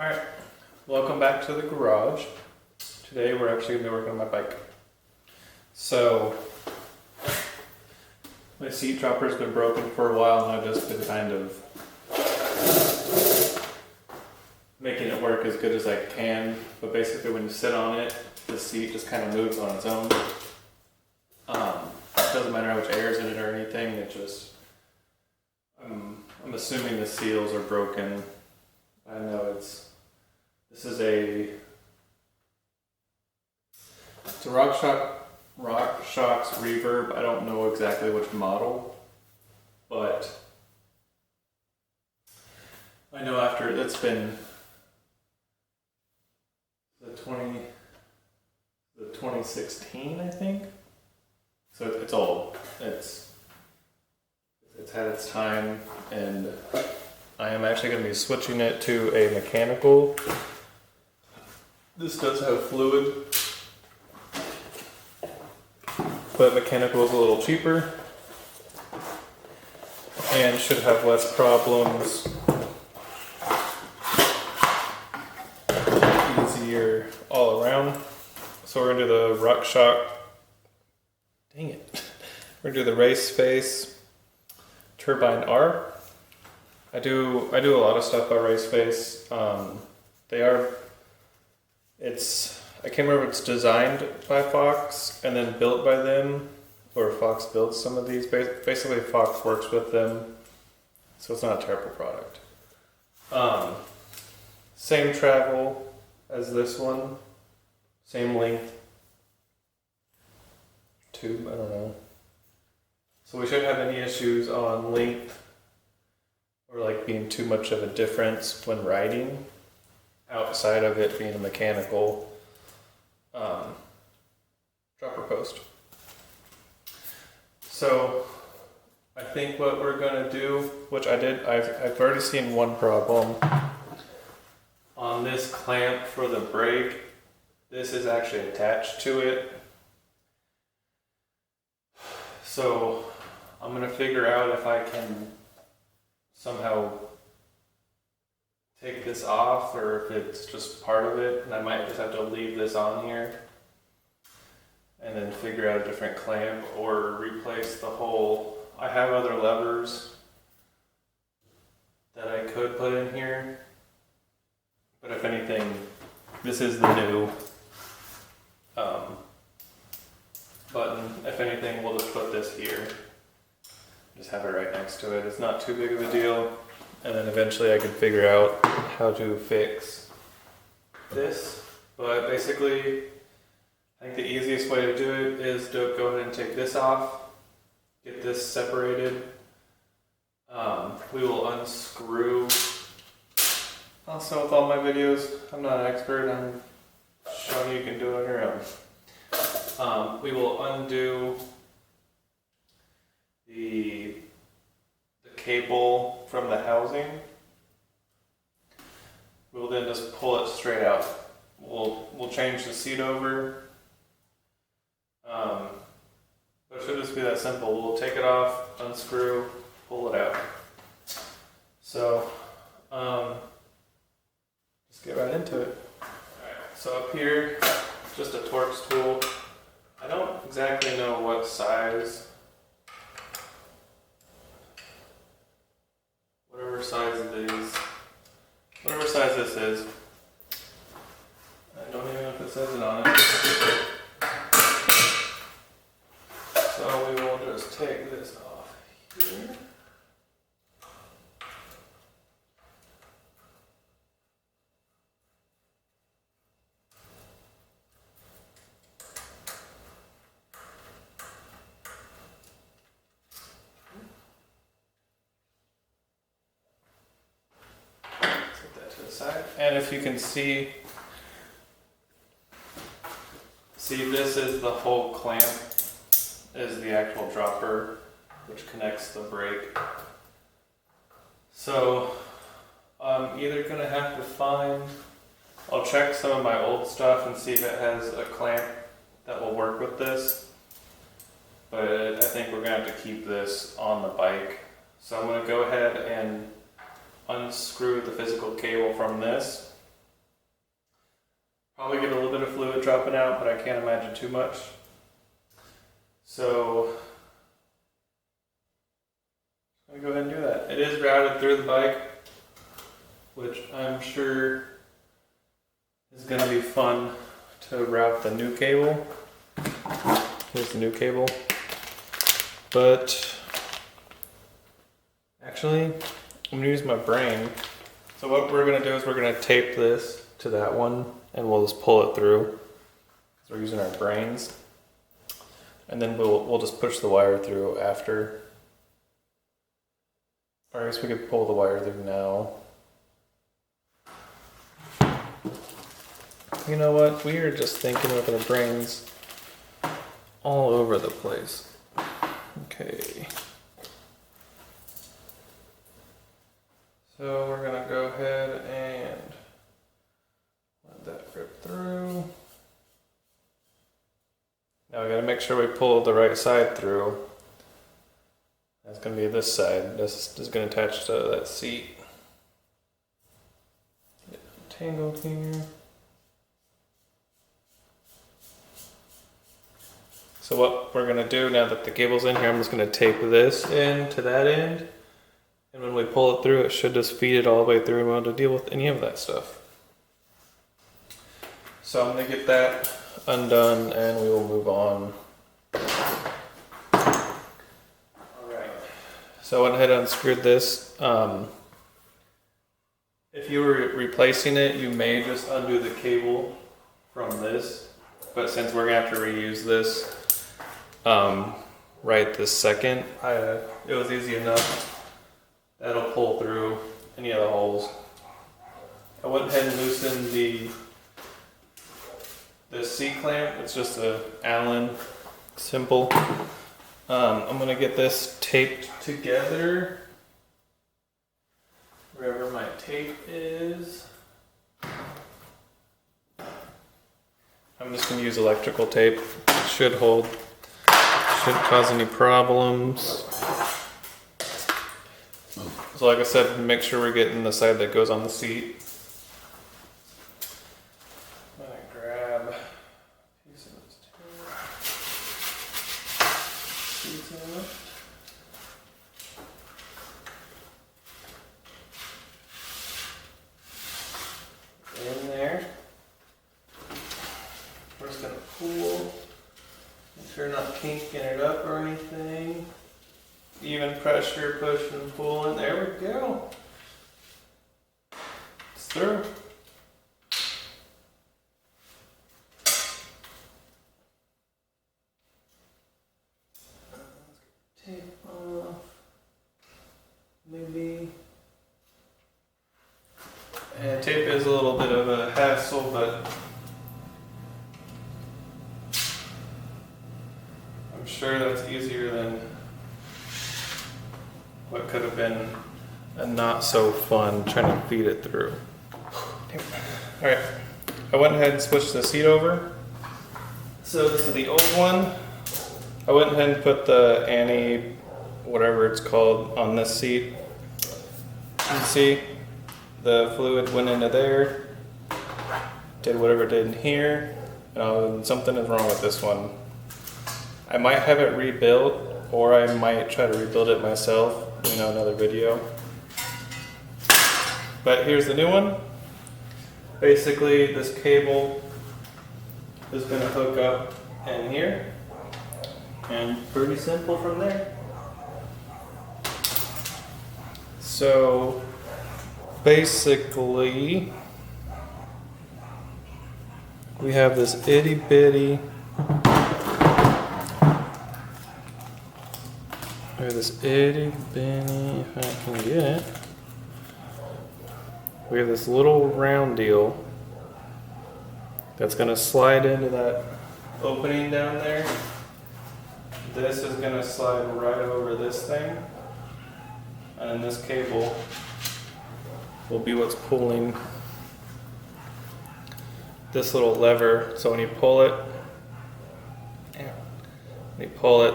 Alright, welcome back to the garage. Today we're actually going to be working on my bike. So, my seat dropper's been broken for a while and I've just been kind of making it work as good as I can. But basically when you sit on it, the seat just kind of moves on its own. It doesn't matter how much air is in it or anything, it just... I'm assuming the seals are broken. I know this is it's a RockShox Reverb. I don't know exactly which model, but I know after it's been the 2016, I think. So it's old. It's had its time, and I am actually going to be switching it to a mechanical. This does have fluid, but mechanical is a little cheaper and should have less problems. Easier all around. So we're going to do the RockShox. Dang it. We're going to do the RaceFace Turbine R. I do a lot of stuff by RaceFace. I can't remember if it's designed by Fox and then built by them, or Fox builds some of these. Basically, Fox works with them, so it's not a terrible product. Same travel as this one, same length tube. I don't know. So we shouldn't have any issues on length or like being too much of a difference when riding, outside of it being a mechanical dropper post. So I think what we're gonna do, which I've already seen one problem on this clamp for the brake. This is actually attached to it. So I'm gonna figure out if I can somehow take this off, or if it's just part of it, and I might just have to leave this on here and then figure out a different clamp or replace the whole. I have other levers that I could put in here, but if anything, this is the new button. If anything, we'll just put this here. Just have it right next to it. It's not too big of a deal. And then eventually I can figure out how to fix this. But basically, I think the easiest way to do it is to go ahead and take this off, get this separated. We will unscrew. Also, with all my videos, I'm not an expert. I'm showing you can do it on your own. We will undo the cable from the housing. We'll then just pull it straight out. We'll change the seat over. But it should just be that simple. We'll take it off, unscrew, pull it out. So just get right into it. Alright, so up here, just a Torx tool. I don't exactly know what size. Whatever size this is. I don't even know if it says it on it. So we will just take this off here. And if you can see this is the whole clamp, is the actual dropper which connects the brake. So I'm either gonna have to I'll check some of my old stuff and see if it has a clamp that will work with this, but I think we're gonna have to keep this on the bike. So I'm gonna go ahead and unscrew the physical cable from this Probably get a little bit of fluid dropping out, but I can't imagine too much. So I'm gonna go ahead and do that. It is routed through the bike, which I'm sure is gonna be fun to route the new cable. Here's the new cable. But actually, I'm gonna use my brain. So what we're gonna do is we're gonna tape this to that one and we'll just pull it through. So we're using our brains. And then we'll just push the wire through after. Or I guess we could pull the wire through now. You know what? We are just thinking with our brains all over the place. Okay. So we're gonna go ahead and let that rip through. Now we gotta make sure we pull the right side through. That's gonna be this side. This is gonna attach to that seat. Get tangled here. So what we're gonna do now that the cable's in here, I'm just gonna tape this in to that end. And when we pull it through, it should just feed it all the way through and we won't have to deal with any of that stuff. So I'm gonna get that undone and we will move on. Alright, so I went ahead and unscrewed this. If you were replacing it, you may just undo the cable from this, but since we're gonna have to reuse this right this second, it was easy enough. That'll pull through any of the holes. I went ahead and loosened the C-clamp. It's just a Allen, simple. I'm gonna get this taped together wherever my tape is. I'm just gonna use electrical tape. It should hold, shouldn't cause any problems. So like I said, make sure we're getting the side that goes on the seat. I'm gonna grab a piece of this tape. In there. We're just gonna pull. Make sure not kinking it up or anything. Even pressure, push and pull, and there we go. It's through. Tape off. Maybe. And tape is a little bit of a hassle, but I'm sure that's easier than what could have been a not so fun trying to feed it through. Alright, I went ahead and switched the seat over. So this is the old one. I went ahead and put the Annie, whatever it's called, on this seat. You can see the fluid went into there, did whatever it did in here, and something is wrong with this one. I might have it rebuilt, or I might try to rebuild it myself. Another video. But here's the new one. Basically, this cable is going to hook up in here, and pretty simple from there. So basically, we have this itty bitty. This itty bitty, if I can get it. We have this little round deal that's going to slide into that opening down there. This is going to slide right over this thing, and then this cable will be what's pulling this little lever. So when you pull it,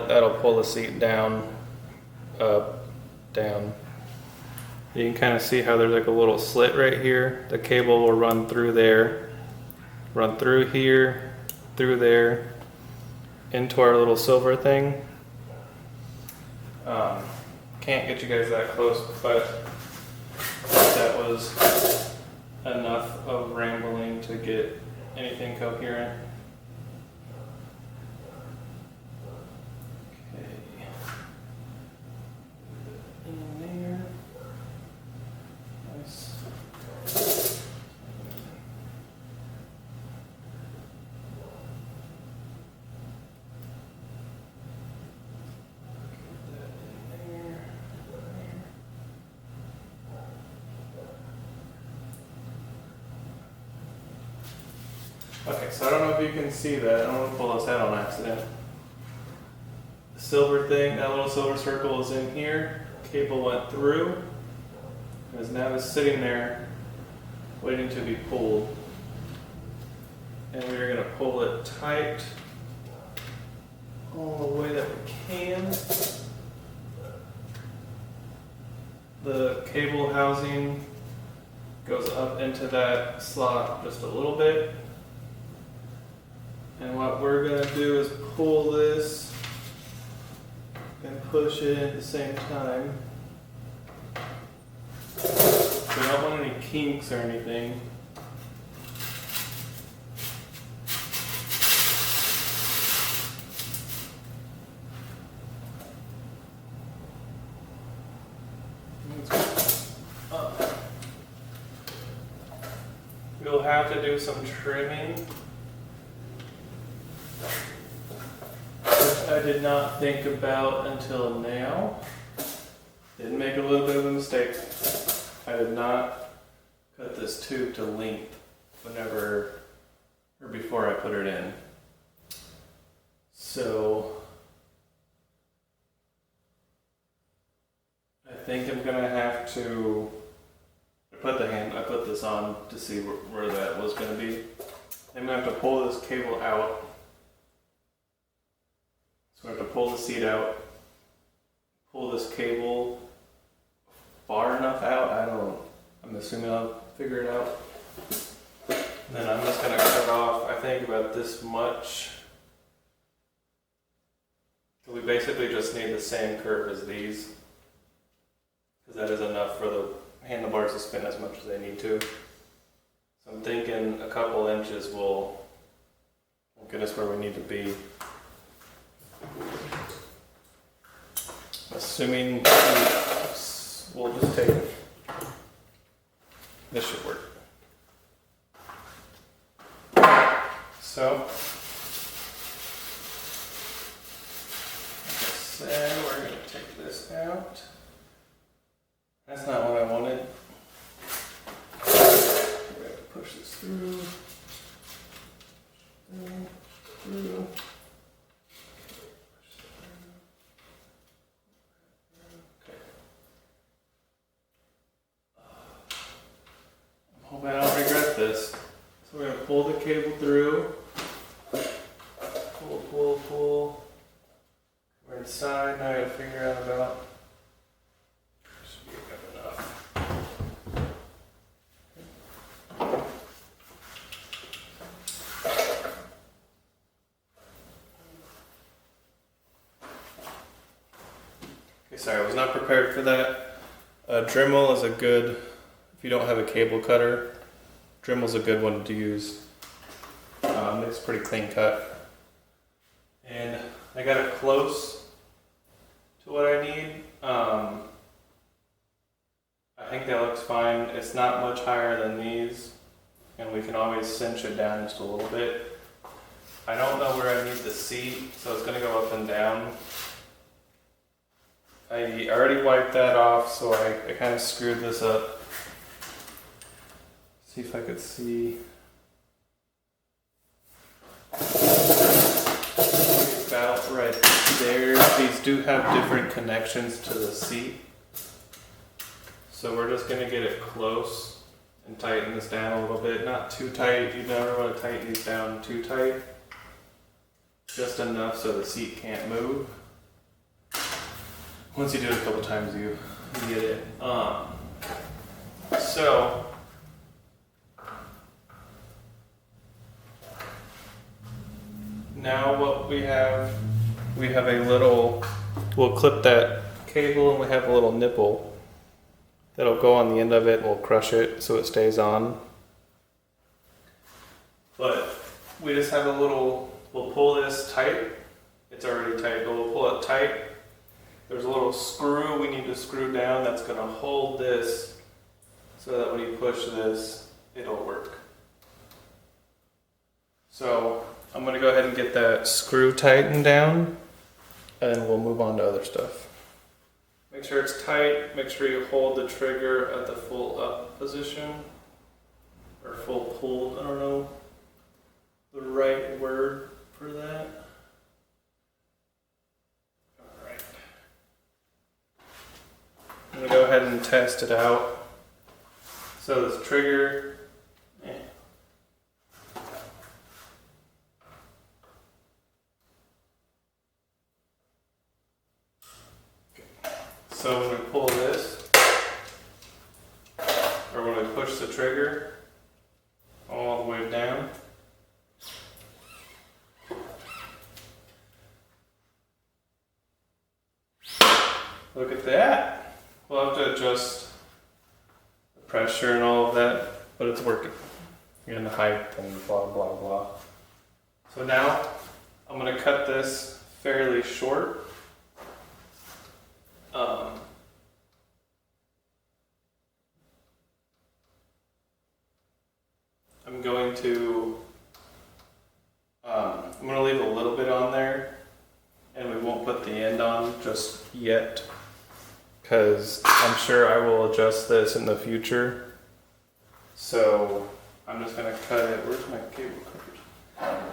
that'll pull the seat down. Up, down. You can kind of see how there's like a little slit right here. The cable will run through there run through here, through there, into our little silver thing. Can't get you guys that close, but that was enough of rambling to get anything coherent. Okay. In there. Nice. Okay, so I don't know if you can see that. I don't want to pull this out on accident. The silver thing, that little silver circle is in here. Cable went through. And is now just sitting there waiting to be pulled. And we're going to pull it tight all the way that we can. The cable housing goes up into that slot just a little bit. And what we're going to do is pull this and push it at the same time. We don't want any kinks or anything. We'll have to do some trimming, which I did not think about until now. Did make a little bit of a mistake. I did not cut this tube to length before I put it in. So I think I'm gonna have to I put this on to see where that was gonna be. I'm gonna have to pull this cable out. So I have to pull the seat out, pull this cable far enough out. I'm assuming I'll figure it out. And then I'm just gonna cut off, I think about this much. So we basically just need the same curve as these, because that is enough for the handlebars to spin as much as they need to. So I'm thinking a couple inches will get us where we need to be. Assuming we'll just take it. This should work. So, like I said, we're going to take this out. That's not what I wanted. We have to push this through. Through. Hoping I don't regret this. So we're going to pull the cable through. Pull. We're inside. Now I got to figure out about. Should be good enough. Okay, sorry, I was not prepared for that. Dremel is a good. If you don't have a cable cutter, Dremel's a good one to use. It's pretty clean cut. And I got it close to what I need. I think that looks fine. It's not much higher than these, and we can always cinch it down just a little bit. I don't know where I need the seat, so it's going to go up and down. I already wiped that off, so I kind of screwed this up. See if I could see. About right there. These do have different connections to the seat. So we're just going to get it close and tighten this down a little bit. Not too tight. You never want to tighten these down too tight. Just enough so the seat can't move. Once you do it a couple times, you get it. So now what we have a little, we'll clip that cable and we have a little nipple that'll go on the end of it. We'll crush it so it stays on. But we just have a little, we'll pull this tight. It's already tight, but we'll pull it tight. There's a little screw we need to screw down that's gonna hold this so that when you push this, it'll work. So I'm gonna go ahead and get that screw tightened down and we'll move on to other stuff. Make sure it's tight, make sure you hold the trigger at the full up position, or full pulled, I don't know the right word for that. Alright. I'm gonna go ahead and test it out. So this trigger, so when we pull this, or when we push the trigger all the way down, look at that. We'll have to adjust the pressure and all of that, but it's working. And the height and blah, blah, blah. So now I'm gonna cut this fairly short. I'm gonna leave a little bit on there, and we won't put the end on just yet, because I'm sure I will adjust this in the future. So I'm just gonna cut it. Where's my cable cutters?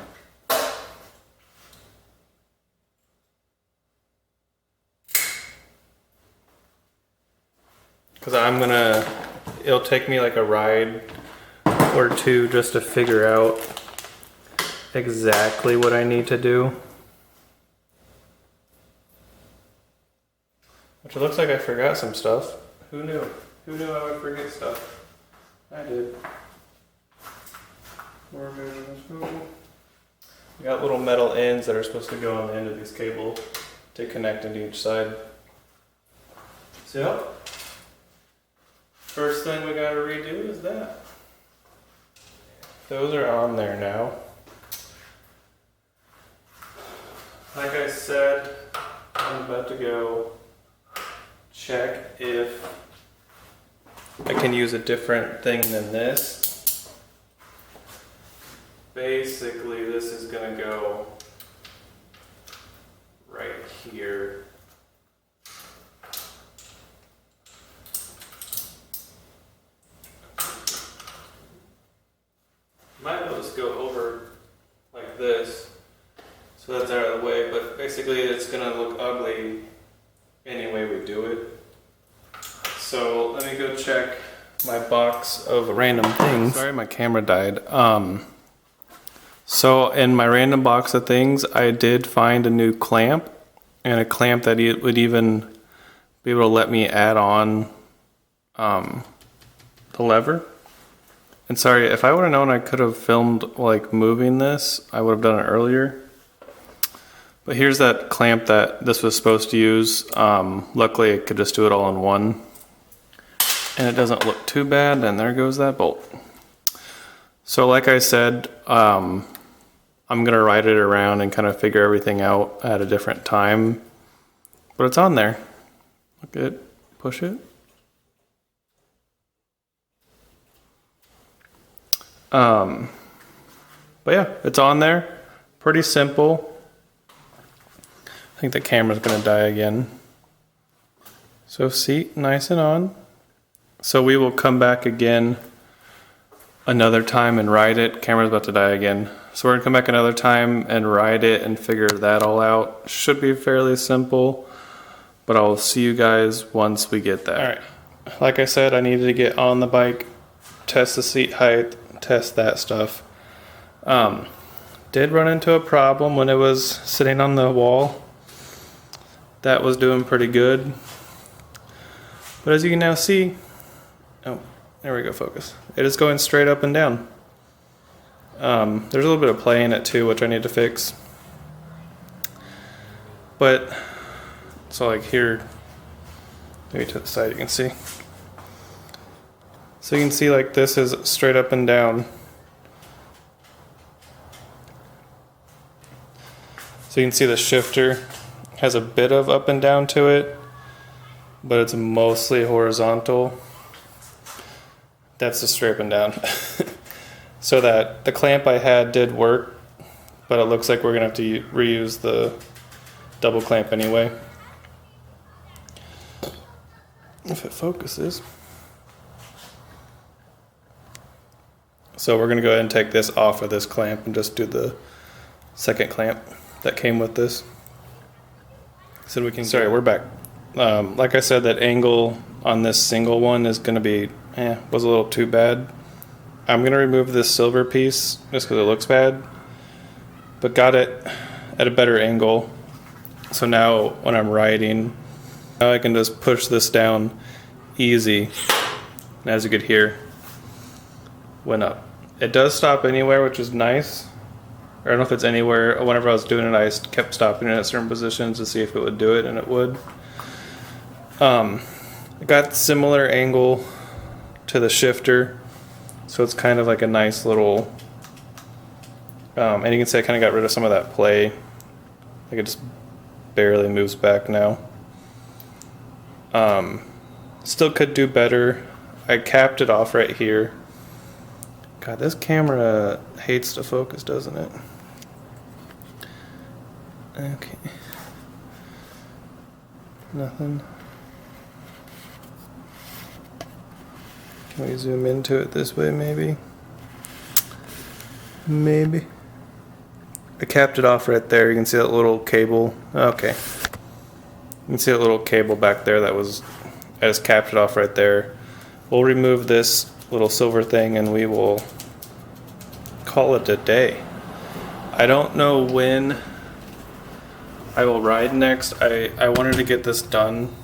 Because it'll take me like a ride or two just to figure out exactly what I need to do. Which it looks like I forgot some stuff. Who knew? Who knew I would forget stuff? I did. We got little metal ends that are supposed to go on the end of these cables to connect into each side. So, first thing we gotta redo is that. Those are on there now. Like I said, I'm about to go check if I can use a different thing than this. Basically, this is gonna go right here. Might as well just go over like this, so that's out of the way, but basically it's gonna look ugly any way we do it. So let me go check my box of random things. Sorry, my camera died. So in my random box of things, I did find a new clamp, and a clamp that would even be able to let me add on the lever. And sorry, if I would have known I could have filmed like moving this, I would have done it earlier. But here's that clamp that this was supposed to use. Luckily, I could just do it all in one. And it doesn't look too bad, and there goes that bolt. So like I said, I'm gonna ride it around and kind of figure everything out at a different time. But it's on there. Look at it, push it. But yeah, it's on there. Pretty simple. I think the camera's gonna die again. So seat nice and on. So we will come back again another time and ride it. Camera's about to die again. So we're gonna come back another time and ride it and figure that all out. Should be fairly simple, but I'll see you guys once we get there. All right, like I said, I needed to get on the bike, test the seat height, test that stuff. Did run into a problem when it was sitting on the wall. That was doing pretty good. But as you can now see, oh, there we go, focus. It is going straight up and down. There's a little bit of play in it too, which I need to fix. But, so like here, maybe to the side you can see. So you can see like this is straight up and down. So you can see the shifter has a bit of up and down to it, but it's mostly horizontal. That's the straight up and down. So that the clamp I had did work, but it looks like we're gonna have to reuse the double clamp anyway. If it focuses. So we're gonna go ahead and take this off of this clamp and just do the second clamp that came with this. So we can. Sorry, we're back. Like I said, that angle on this single one is gonna be was a little too bad. I'm gonna remove this silver piece just because it looks bad, but got it at a better angle. So now when I'm riding, now I can just push this down easy. And as you could hear, went up. It does stop anywhere, which is nice. Or I don't know if it's anywhere. Whenever I was doing it, I kept stopping it at certain positions to see if it would do it, and it would. It got similar angle to the shifter, so it's kind of like a nice little, and you can see I kind of got rid of some of that play. Like it just barely moves back now. Still could do better. I capped it off right here. God, this camera hates to focus, doesn't it? Okay. Nothing. Can we zoom into it this way, maybe? Maybe. I capped it off right there. You can see that little cable. Okay. You can see that little cable back there that was, I just capped it off right there. We'll remove this little silver thing and we will call it a day. I don't know when I will ride next. I wanted to get this done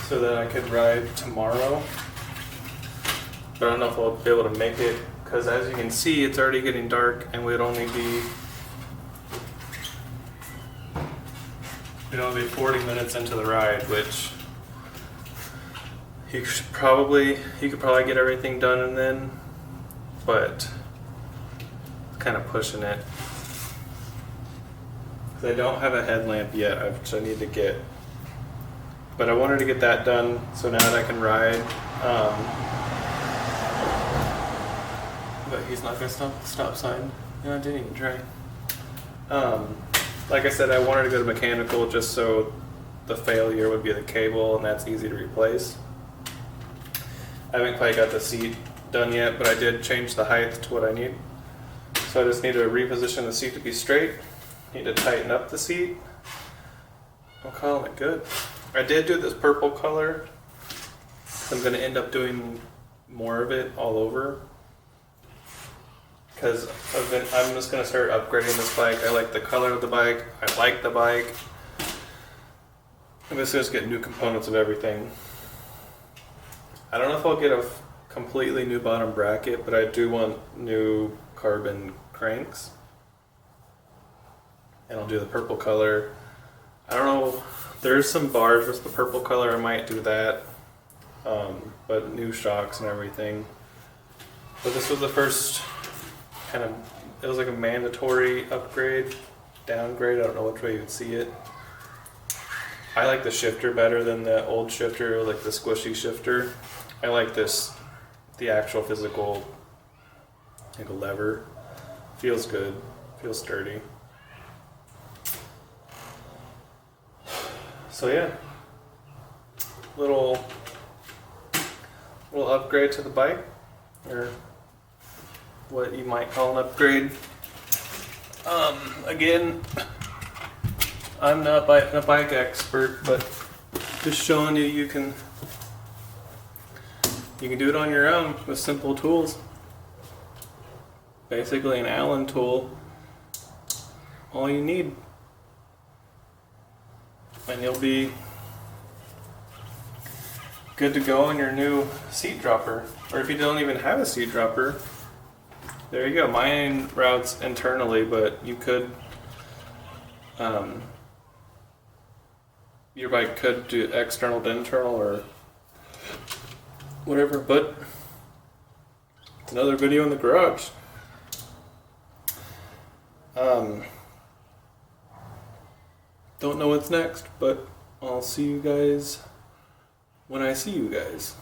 so that I could ride tomorrow, but I don't know if I'll be able to make it because as you can see it's already getting dark and we'd only be 40 minutes into the ride, which you could probably get everything done and then, but kind of pushing it. I don't have a headlamp yet, which I need to get. But I wanted to get that done so now that I can ride. But he's not going to stop at the stop sign. No, I didn't even try. Like I said, I wanted to go to mechanical just so the failure would be the cable and that's easy to replace. I haven't quite got the seat done yet, but I did change the height to what I need. So I just need to reposition the seat to be straight. Need to tighten up the seat. I'm calling it good. I did do this purple color. I'm going to end up doing more of it all over. Because I'm just going to start upgrading this bike. I like the color of the bike. I like the bike. I'm just going to get new components of everything. I don't know if I'll get a completely new bottom bracket, but I do want new carbon cranks. And I'll do the purple color. I don't know, there's some bars with the purple color, I might do that. But new shocks and everything. But this was the first kind of, it was like a mandatory upgrade, downgrade, I don't know which way you would see it. I like the shifter better than the old shifter, like the squishy shifter. I like this, the actual physical, like a lever. Feels good, feels sturdy. So yeah, little upgrade to the bike, or what you might call an upgrade. Again, I'm not a bike expert, but just showing you you can do it on your own with simple tools. Basically an Allen tool, all you need. And you'll be good to go on your new seat dropper. Or if you don't even have a seat dropper, there you go. Mine routes internally, but you could Your bike could do external to internal or whatever, but it's another video in the garage. Don't know what's next, but I'll see you guys when I see you guys.